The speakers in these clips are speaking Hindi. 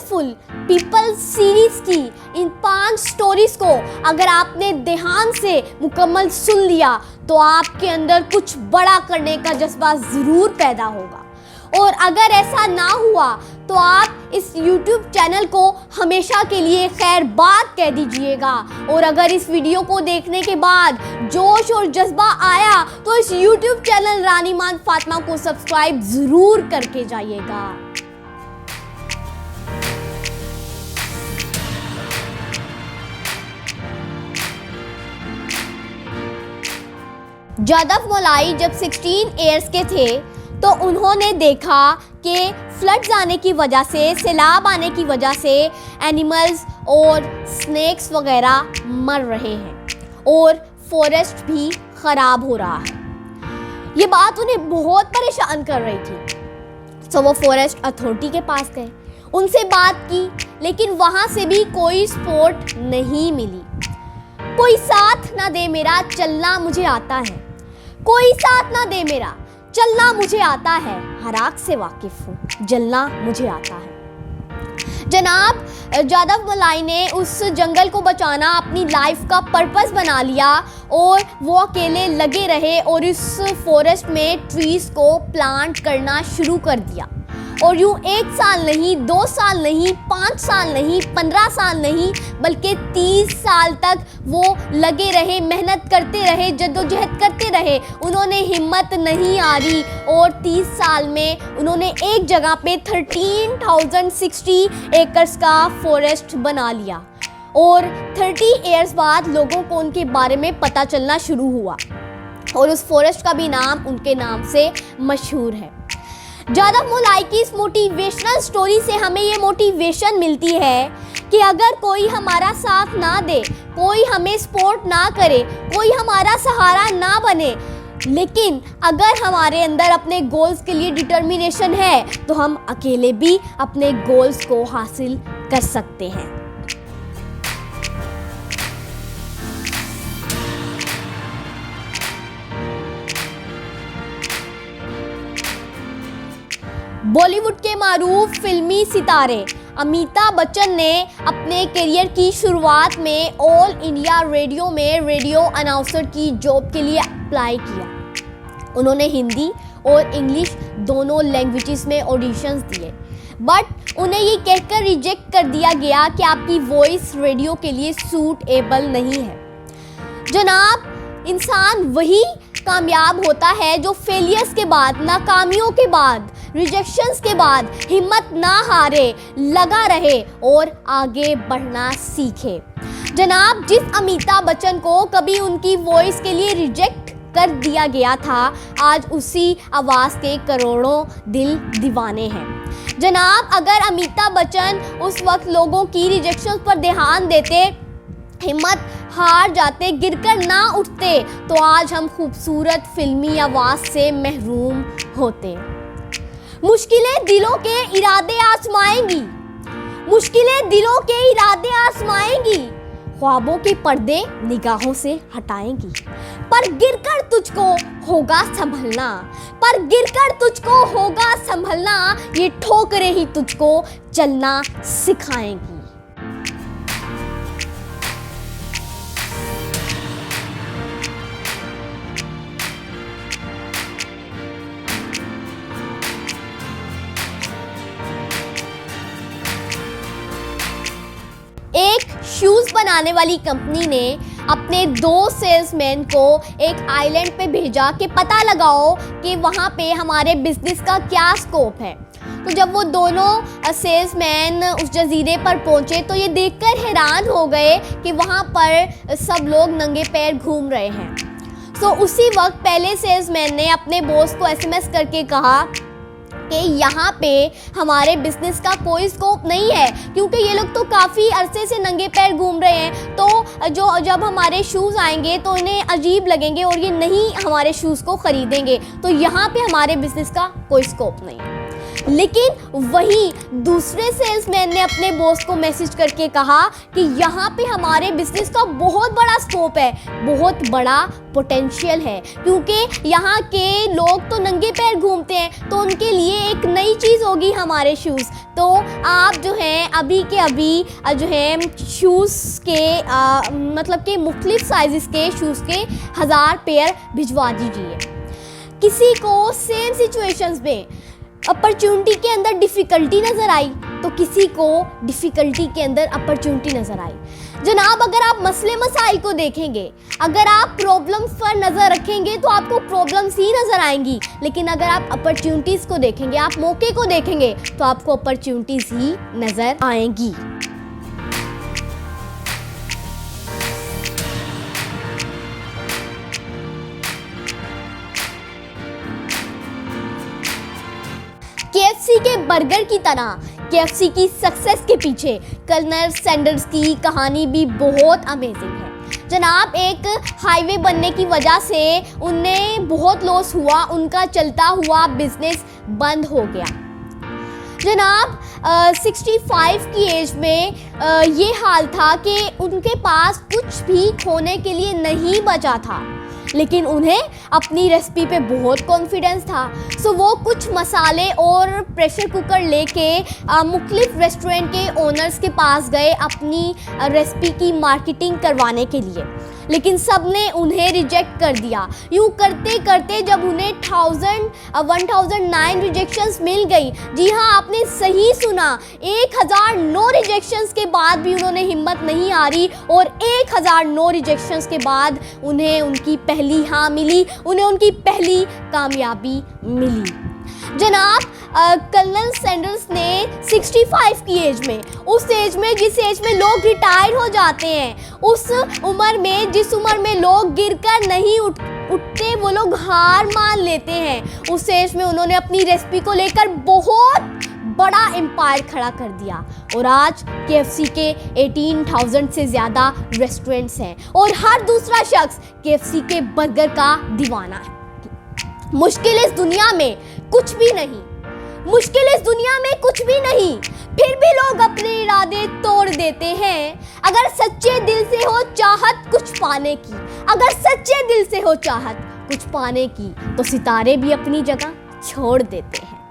वंडरफुल पीपल सीरीज की इन 5 स्टोरीज को अगर आपने ध्यान से मुकम्मल सुन लिया तो आपके अंदर कुछ बड़ा करने का जज्बा ज़रूर पैदा होगा। और अगर ऐसा ना हुआ तो आप इस YouTube चैनल को हमेशा के लिए खैर बात कह दीजिएगा। और अगर इस वीडियो को देखने के बाद जोश और जज्बा आया तो इस YouTube चैनल रानी मान फातिमा को सब्सक्राइब ज़रूर करके जाइएगा। जादव मौलाई जब 16 ईयर्स के थे तो उन्होंने देखा कि फ्लड्स आने की वजह से, सैलाब आने की वजह से एनिमल्स और स्नेक्स वगैरह मर रहे हैं और फॉरेस्ट भी ख़राब हो रहा है। ये बात उन्हें बहुत परेशान कर रही थी। तो वो फॉरेस्ट अथॉरिटी के पास गए, उनसे बात की, लेकिन वहाँ से भी कोई सपोर्ट नहीं मिली। कोई साथ ना दे मेरा चलना मुझे आता है, कोई साथ ना दे मेरा चलना मुझे आता है, हर आग से वाकिफ हूँ जलना मुझे आता है। जनाब जादव मौलाई ने उस जंगल को बचाना अपनी लाइफ का पर्पस बना लिया और वो अकेले लगे रहे और इस फॉरेस्ट में ट्रीज को प्लांट करना शुरू कर दिया। और यूँ 1 साल नहीं, 2 साल नहीं, 5 साल नहीं, 15 साल नहीं, बल्कि 30 साल तक वो लगे रहे, मेहनत करते रहे, जद्दोजहद करते रहे। उन्होंने हिम्मत नहीं हारी और 30 साल में उन्होंने एक जगह पे 13,060 एकर्स का फॉरेस्ट बना लिया। और 30 ईयर्स बाद लोगों को उनके बारे में पता चलना शुरू हुआ और उस फॉरेस्ट का भी नाम उनके नाम से मशहूर है। जादव मौलाई की इस मोटिवेशनल स्टोरी से हमें ये मोटिवेशन मिलती है कि अगर कोई हमारा साथ ना दे, कोई हमें सपोर्ट ना करे, कोई हमारा सहारा ना बने, लेकिन अगर हमारे अंदर अपने गोल्स के लिए डिटर्मिनेशन है तो हम अकेले भी अपने गोल्स को हासिल कर सकते हैं। बॉलीवुड के मारूफ फिल्मी सितारे अमिताभ बच्चन ने अपने करियर की शुरुआत में ऑल इंडिया रेडियो में रेडियो अनाउंसर की जॉब के लिए अप्लाई किया। उन्होंने हिंदी और इंग्लिश दोनों लैंग्वेजेस में ऑडिशंस दिए, बट उन्हें ये कहकर रिजेक्ट कर दिया गया कि आपकी वॉइस रेडियो के लिए सूटेबल नहीं है। जनाब इंसान वही कामयाब होता है जो फेलियर्स के बाद, नाकामियों के बाद, रिजेक्शंस के बाद हिम्मत ना हारे, लगा रहे और आगे बढ़ना सीखे। जनाब जिस अमिताभ बच्चन को कभी उनकी वॉइस के लिए रिजेक्ट कर दिया गया था, आज उसी आवाज़ के करोड़ों दिल दीवाने हैं। जनाब अगर अमिताभ बच्चन उस वक्त लोगों की रिजेक्शंस पर ध्यान देते, हिम्मत हार जाते, गिरकर ना उठते, तो आज हम खूबसूरत फिल्मी आवाज़ से महरूम होते। मुश्किलें दिलों के इरादे आजमाएंगी, मुश्किलें दिलों के इरादे आजमाएंगी, ख्वाबों के पर्दे निगाहों से हटाएंगी, पर गिरकर तुझको होगा संभलना, पर गिरकर तुझको होगा संभलना, ये ठोकरें ही तुझको चलना सिखाएंगी। एक शूज़ बनाने वाली कंपनी ने अपने 2 सेल्समैन को एक आइलैंड पे भेजा कि पता लगाओ कि वहाँ पे हमारे बिजनेस का क्या स्कोप है। तो जब वो दोनों सेल्समैन उस जजीरे पर पहुँचे तो ये देखकर हैरान हो गए कि वहाँ पर सब लोग नंगे पैर घूम रहे हैं। तो उसी वक्त पहले सेल्समैन ने अपने बॉस को SMS करके कहा कि यहाँ पे हमारे बिजनेस का कोई स्कोप नहीं है, क्योंकि ये लोग तो काफ़ी अरसे से नंगे पैर घूम रहे हैं, तो जब हमारे शूज़ आएंगे तो इन्हें अजीब लगेंगे और ये नहीं हमारे शूज़ को ख़रीदेंगे, तो यहाँ पे हमारे बिजनेस का कोई स्कोप नहीं है। लेकिन वहीं दूसरे सेल्समैन ने अपने बॉस को मैसेज करके कहा कि यहाँ पे हमारे बिजनेस का बहुत बड़ा स्कोप है, बहुत बड़ा पोटेंशियल है, क्योंकि यहाँ के लोग तो नंगे पैर घूमते हैं, तो उनके लिए एक नई चीज़ होगी हमारे शूज़। तो आप जो हैं अभी के अभी जो है शूज़ के मतलब कि मुख्तलिफ साइज़ के शूज़ के 1000 पेयर भिजवा दीजिए। किसी को सेम सिचुएशंस में अपॉर्चुनिटी के अंदर डिफ़िकल्टी नज़र आई तो किसी को डिफ़िकल्टी के अंदर अपॉर्चुनिटी नज़र आई। जनाब, अगर आप मसले मसाइल को देखेंगे, अगर आप प्रॉब्लम्स पर नज़र रखेंगे तो आपको प्रॉब्लम्स ही नज़र आएंगी, लेकिन अगर आप अपॉर्चुनिटीज़ को देखेंगे, आप मौके को देखेंगे तो आपको अपॉर्चुनिटीज़ ही नज़र आएंगी। KFC के बर्गर की तरह KFC की सक्सेस के पीछे कर्नल सैंडर्स की कहानी भी बहुत अमेजिंग है। जनाब, एक हाईवे बनने की वजह से उन्हें बहुत लॉस हुआ, उनका चलता हुआ बिजनेस बंद हो गया। जनाब, 65 की एज में ये हाल था कि उनके पास कुछ भी खोने के लिए नहीं बचा था, लेकिन उन्हें अपनी रेसिपी पे बहुत कॉन्फिडेंस था। सो वो कुछ मसाले और प्रेशर कुकर लेके मुख्तलिफ रेस्टोरेंट के ओनर्स के पास गए अपनी रेसिपी की मार्केटिंग करवाने के लिए, लेकिन सब ने उन्हें रिजेक्ट कर दिया। यूँ करते करते जब उन्हें 1009 रिजेक्शंस मिल गई, जी हाँ, आपने सही सुना, 1009 रिजेक्शंस के बाद भी उन्होंने हिम्मत नहीं हारी और 1009 रिजेक्शंस के बाद उन्हें उनकी पहली हाँ मिली, उन्हें उनकी पहली कामयाबी मिली। जनाब, कर्नल सैंडर्स ने 65 की एज में, उस एज में जिस एज में लोग रिटायर हो जाते हैं, उस उम्र में जिस उम्र में लोग गिरकर नहीं उठते, वो लोग हार मान लेते हैं, उस एज में उन्होंने अपनी रेसिपी को लेकर बहुत बड़ा एम्पायर खड़ा कर दिया और आज KFC के 18,000 से ज़्यादा रेस्टोरेंट्स हैं और हर दूसरा शख्स KFC के बर्गर का दीवाना है। मुश्किल इस दुनिया में कुछ भी नहीं, मुश्किल इस दुनिया में कुछ भी नहीं, फिर भी लोग अपने इरादे तोड़ देते हैं। अगर सच्चे दिल से हो चाहत कुछ पाने की, अगर सच्चे दिल से हो चाहत कुछ पाने की, तो सितारे भी अपनी जगह छोड़ देते हैं।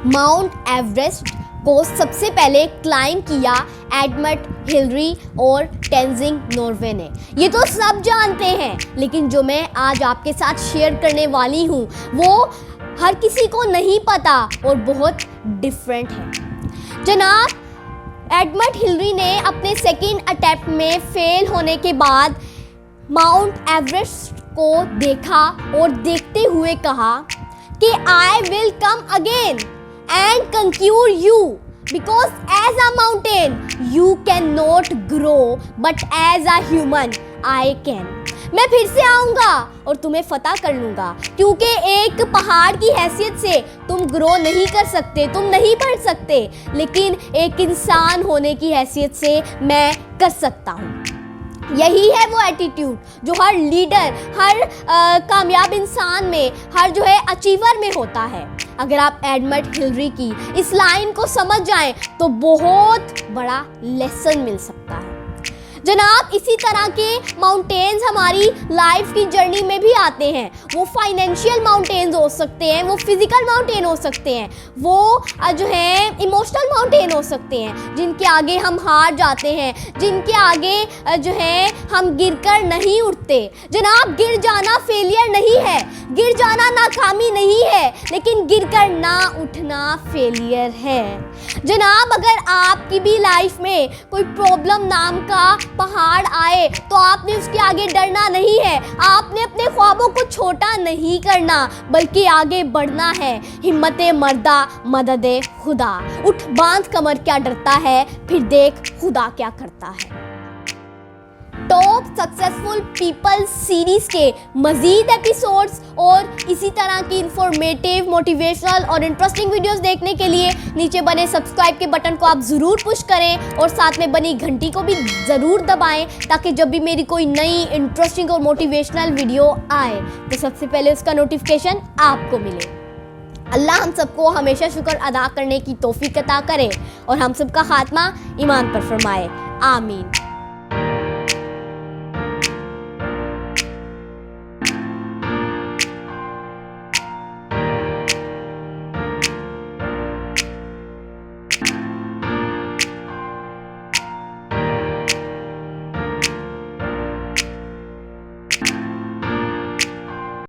माउंट एवरेस्ट को सबसे पहले क्लाइंब किया एडमंड हिलरी और टेंजिंग नॉर्वे ने। ये तो सब जानते हैं, लेकिन जो मैं आज आपके साथ शेयर करने वाली हूँ वो हर किसी को नहीं पता और बहुत डिफरेंट है। जनाब, एडमंड हिलरी ने अपने सेकेंड अटेम्प्ट में फेल होने के बाद माउंट एवरेस्ट को देखा और देखते हुए कहा कि I will come again and conquer you, because as a mountain you cannot grow but as a human I can। मैं फिर से आऊँगा और तुम्हें फतह कर लूँगा, क्योंकि एक पहाड़ की हैसियत से तुम ग्रो नहीं कर सकते, तुम नहीं बढ़ सकते, लेकिन एक इंसान होने की हैसियत से मैं कर सकता हूँ। यही है वो एटीट्यूड जो हर लीडर, हर कामयाब इंसान में, हर जो है अचीवर में होता है। अगर आप एडमंड हिलरी की इस लाइन को समझ जाएं तो बहुत बड़ा लेसन मिल सकता है। जनाब, इसी तरह के माउंटेन्स हमारी लाइफ की जर्नी में भी आते हैं। वो फाइनेंशियल माउंटेन्स हो सकते हैं, वो फिजिकल माउंटेन हो सकते हैं, वो जो है इमोशनल माउंटेन हो सकते हैं, जिनके आगे हम हार जाते हैं, जिनके आगे जो है हम गिरकर नहीं उठते। जनाब, गिर जाना फेलियर नहीं है, गिर जाना नाकामी नहीं है, लेकिन गिरकर ना उठना फेलियर है। जनाब, अगर आपकी भी लाइफ में कोई प्रॉब्लम नाम का पहाड़ आए तो आपने उसके आगे डरना नहीं है, आपने अपने ख्वाबों को छोटा नहीं करना, बल्कि आगे बढ़ना है। हिम्मते मर्दा मददे खुदा, उठ बांध कमर क्या डरता है, फिर देख खुदा क्या करता है। टॉप सक्सेसफुल पीपल सीरीज के मज़ीद एपिसोड्स और इसी तरह की इंफॉर्मेटिव, मोटिवेशनल और इंटरेस्टिंग वीडियोस देखने के लिए नीचे बने सब्सक्राइब के बटन को आप ज़रूर पुश करें और साथ में बनी घंटी को भी ज़रूर दबाएं ताकि जब भी मेरी कोई नई इंटरेस्टिंग और मोटिवेशनल वीडियो आए तो सबसे पहले उसका नोटिफिकेशन आपको मिले। अल्लाह हम सबको हमेशा शुक्र अदा करने की तौफीक अता करे और हम सबका खात्मा ईमान पर फरमाए। आमीन।